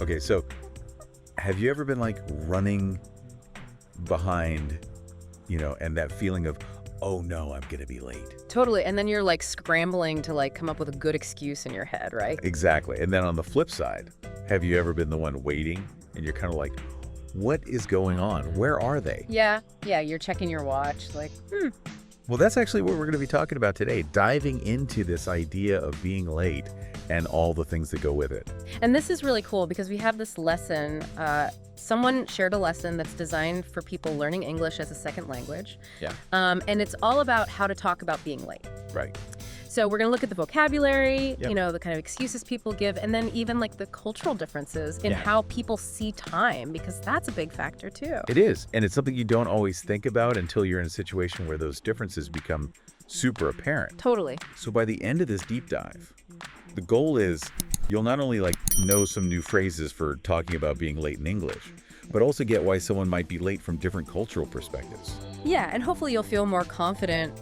Okay, so have you ever been like running behind, and that feeling of, oh no, I'm gonna be late? Totally. And then you're like scrambling to like come up with a good excuse in your head, right? Exactly. And then on the flip side, have you ever been the one waiting and you're kind of like, what is going on? Where are they? Yeah. Yeah. You're checking your watch like, Well, that's actually what we're going to be talking about today, diving into this idea of being late and all the things that go with it. And this is really cool because we have this lesson. Someone shared a lesson that's designed for people learning English as a second language. Yeah. And it's all about how to talk about being late. Right. So we're going to look at the vocabulary, Yep. the kind of excuses people give, and then even like the cultural differences in Yeah. how people see time, because that's a big factor too. It is. And it's something you don't always think about until you're in a situation where those differences become super apparent. Totally. So by the end of this deep dive, the goal is you'll not only know some new phrases for talking about being late in English, but also get why someone might be late from different cultural perspectives. Yeah, and hopefully you'll feel more confident,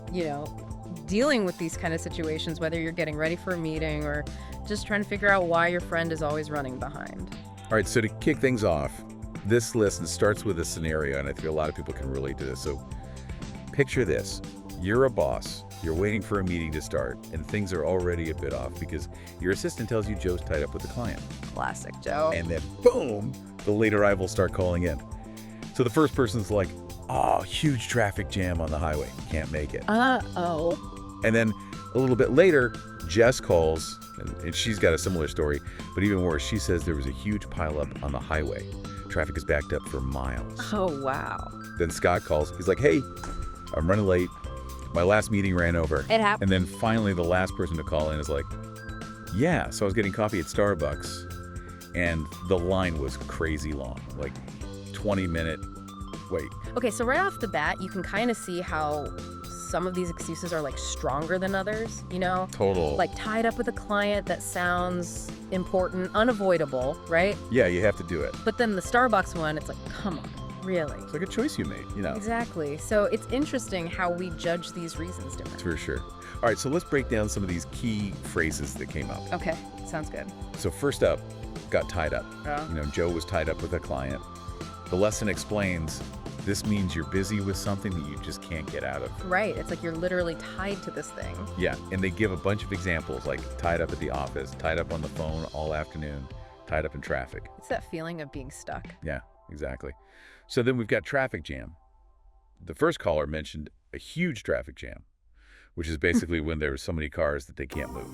dealing with these kind of situations, whether you're getting ready for a meeting or just trying to figure out why your friend is always running behind. All right, so to kick things off, this lesson starts with a scenario, and I think a lot of people can relate to this. So picture this. You're a boss. You're waiting for a meeting to start, and things are already a bit off because your assistant tells you Joe's tied up with the client. Classic Joe. And then, boom, the late arrivals start calling in. So the first person's like, oh, huge traffic jam on the highway. Can't make it. Uh-oh. And then a little bit later, Jess calls, and she's got a similar story, but even worse, she says there was a huge pileup on the highway. Traffic is backed up for miles. Oh, wow. Then Scott calls. He's like, hey, I'm running late. My last meeting ran over. It happened. And then finally, the last person to call in is like, yeah, so I was getting coffee at Starbucks, and the line was crazy long, like 20-minute wait. Okay, so right off the bat, you can kind of see how some of these excuses are like stronger than others, Total. Like tied up with a client that sounds important, unavoidable, right? Yeah, you have to do it. But then the Starbucks one, it's like, come on, really? It's like a choice you made, Exactly. So it's interesting how we judge these reasons differently. For sure. All right, so let's break down some of these key phrases that came up. Okay, sounds good. So first up, got tied up. Yeah. Joe was tied up with a client. The lesson explains this means you're busy with something that you just can't get out of. Right, it's like you're literally tied to this thing. Yeah, and they give a bunch of examples, like tied up at the office, tied up on the phone all afternoon, tied up in traffic. It's that feeling of being stuck. Yeah, exactly. So then we've got traffic jam. The first caller mentioned a huge traffic jam, which is basically when there's so many cars that they can't move.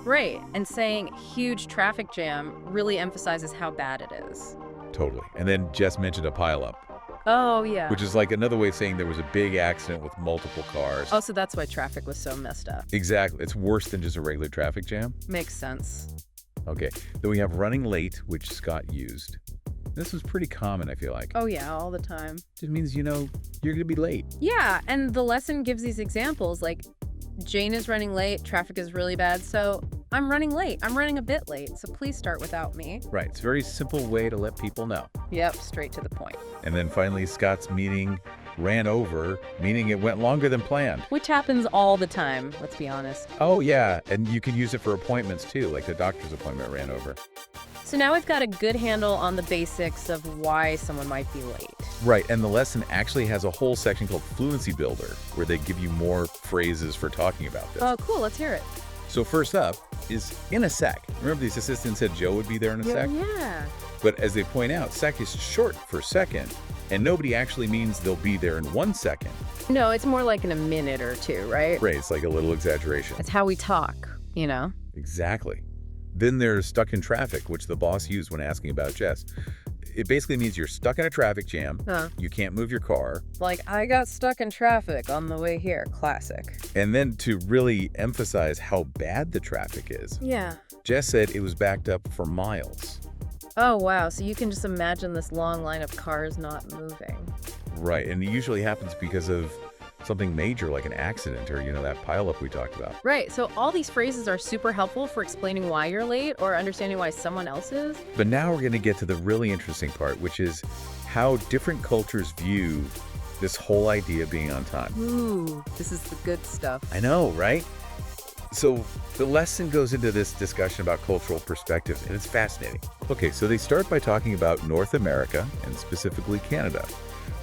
Right, and saying huge traffic jam really emphasizes how bad it is. Totally. And then Jess mentioned a pileup, Oh, yeah. which is like another way of saying there was a big accident with multiple cars. Oh, so that's why traffic was so messed up. Exactly. It's worse than just a regular traffic jam. Makes sense. Okay. Then we have running late, which Scott used. This was pretty common, I feel like. Oh, yeah, all the time. Just means, you're going to be late. Yeah, and the lesson gives these examples like Jane is running late, traffic is really bad, so I'm running late. I'm running a bit late, so please start without me. Right. It's a very simple way to let people know. Yep, straight to the point. And then finally, Scott's meeting ran over, meaning it went longer than planned. Which happens all the time, let's be honest. Oh, yeah. And you can use it for appointments, too, like the doctor's appointment ran over. So now we've got a good handle on the basics of why someone might be late. Right, and the lesson actually has a whole section called Fluency Builder, where they give you more phrases for talking about this. Oh, cool, let's hear it. So first up is in a sec. Remember these assistants said Joe would be there in a sec? Yeah. But as they point out, sec is short for second, and nobody actually means they'll be there in 1 second. No, it's more like in a minute or two, right? Right, it's like a little exaggeration. It's how we talk, Exactly. Then there's stuck in traffic, which the boss used when asking about Jess. It basically means you're stuck in a traffic jam, you can't move your car. Like, I got stuck in traffic on the way here. Classic. And then to really emphasize how bad the traffic is, Yeah. Jess said it was backed up for miles. Oh, wow. So you can just imagine this long line of cars not moving. Right, and it usually happens because of something major like an accident or, that pileup we talked about. Right. So all these phrases are super helpful for explaining why you're late or understanding why someone else is. But now we're going to get to the really interesting part, which is how different cultures view this whole idea of being on time. Ooh, this is the good stuff. I know, right? So the lesson goes into this discussion about cultural perspectives, and it's fascinating. Okay, so they start by talking about North America, and specifically Canada,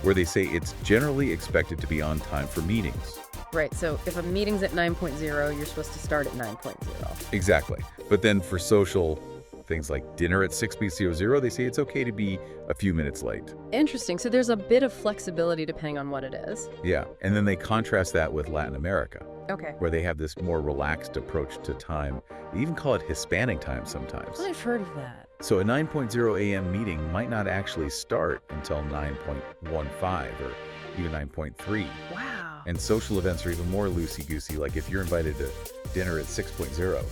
where they say it's generally expected to be on time for meetings. Right, so if a meeting's at 9.0, you're supposed to start at 9.0. Exactly. But then for social things like dinner at 6:00, they say it's okay to be a few minutes late. Interesting. So there's a bit of flexibility depending on what it is. Yeah, and then they contrast that with Latin America, Okay. where they have this more relaxed approach to time. They even call it Hispanic time sometimes. I've heard of that. So a 9:00 a.m. meeting might not actually start until 9:15 or even 9:3. Wow. And social events are even more loosey-goosey. Like if you're invited to dinner at 6:00,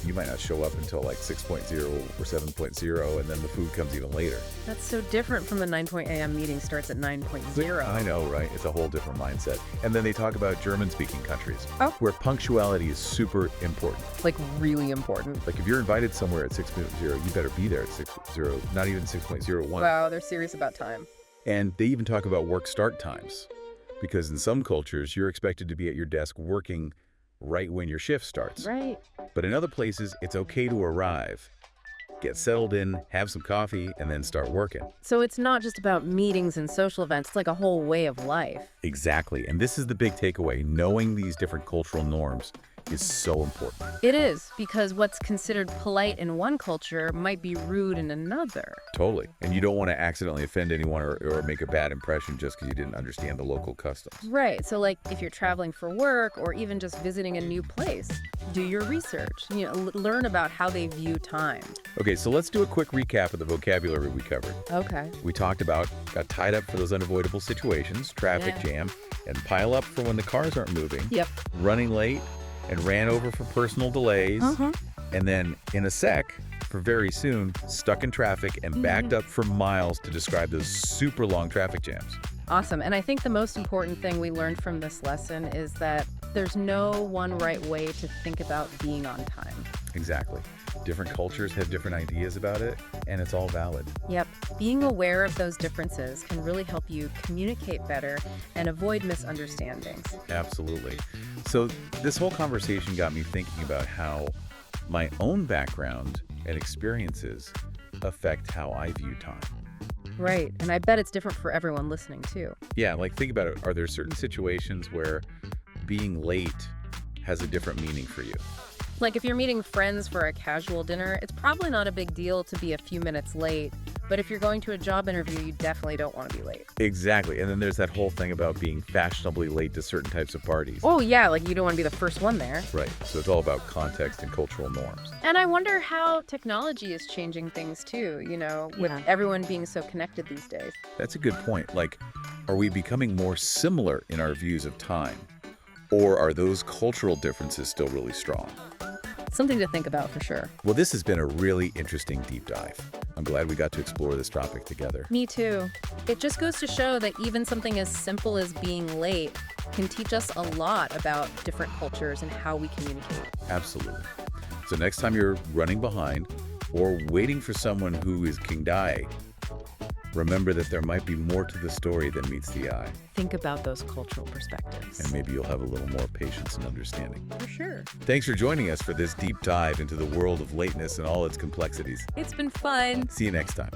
you might not show up until like 6:0 or 7:0, and then the food comes even later. That's so different from the 9 a.m. meeting starts at 9.0. I know, right? It's a whole different mindset. And then they talk about German-speaking countries, Oh. where punctuality is super important. Like really important. Like if you're invited somewhere at 6:0, you better be there at 6:0, not even 6:01. Wow, they're serious about time. And they even talk about work start times, because in some cultures, you're expected to be at your desk working right when your shift starts. Right. But in other places, it's okay to arrive, get settled in, have some coffee, and then start working. So it's not just about meetings and social events, it's like a whole way of life. Exactly. And this is the big takeaway. Knowing these different cultural norms is so important. It is, because what's considered polite in one culture might be rude in another. Totally. And you don't want to accidentally offend anyone or make a bad impression just because you didn't understand the local customs. Right, so like if you're traveling for work or even just visiting a new place, do your research, learn about how they view time. Okay, so let's do a quick recap of the vocabulary we covered. Okay. We talked about got tied up for those unavoidable situations, traffic Yeah. jam, and pile up for when the cars aren't moving, Yep. running late, and ran over for personal delays, and then in a sec, for very soon, stuck in traffic and backed up for miles to describe those super long traffic jams. Awesome. And I think the most important thing we learned from this lesson is that there's no one right way to think about being on time. Exactly. Different cultures have different ideas about it, and it's all valid. Yep. Being aware of those differences can really help you communicate better and avoid misunderstandings. Absolutely. So this whole conversation got me thinking about how my own background and experiences affect how I view time. Right. And I bet it's different for everyone listening too. Yeah, like think about it. Are there certain situations where being late has a different meaning for you? Like if you're meeting friends for a casual dinner, it's probably not a big deal to be a few minutes late. But if you're going to a job interview, you definitely don't want to be late. Exactly. And then there's that whole thing about being fashionably late to certain types of parties. Oh, yeah, like you don't want to be the first one there. Right. So it's all about context and cultural norms. And I wonder how technology is changing things too, with everyone being so connected these days. That's a good point. Like, are we becoming more similar in our views of time? Or are those cultural differences still really strong? Something to think about for sure. Well, this has been a really interesting deep dive. I'm glad we got to explore this topic together. Me too. It just goes to show that even something as simple as being late can teach us a lot about different cultures and how we communicate. Absolutely. So next time you're running behind or waiting for someone who is King Dai, remember that there might be more to the story than meets the eye. Think about those cultural perspectives. And maybe you'll have a little more patience and understanding. For sure. Thanks for joining us for this deep dive into the world of lateness and all its complexities. It's been fun. See you next time.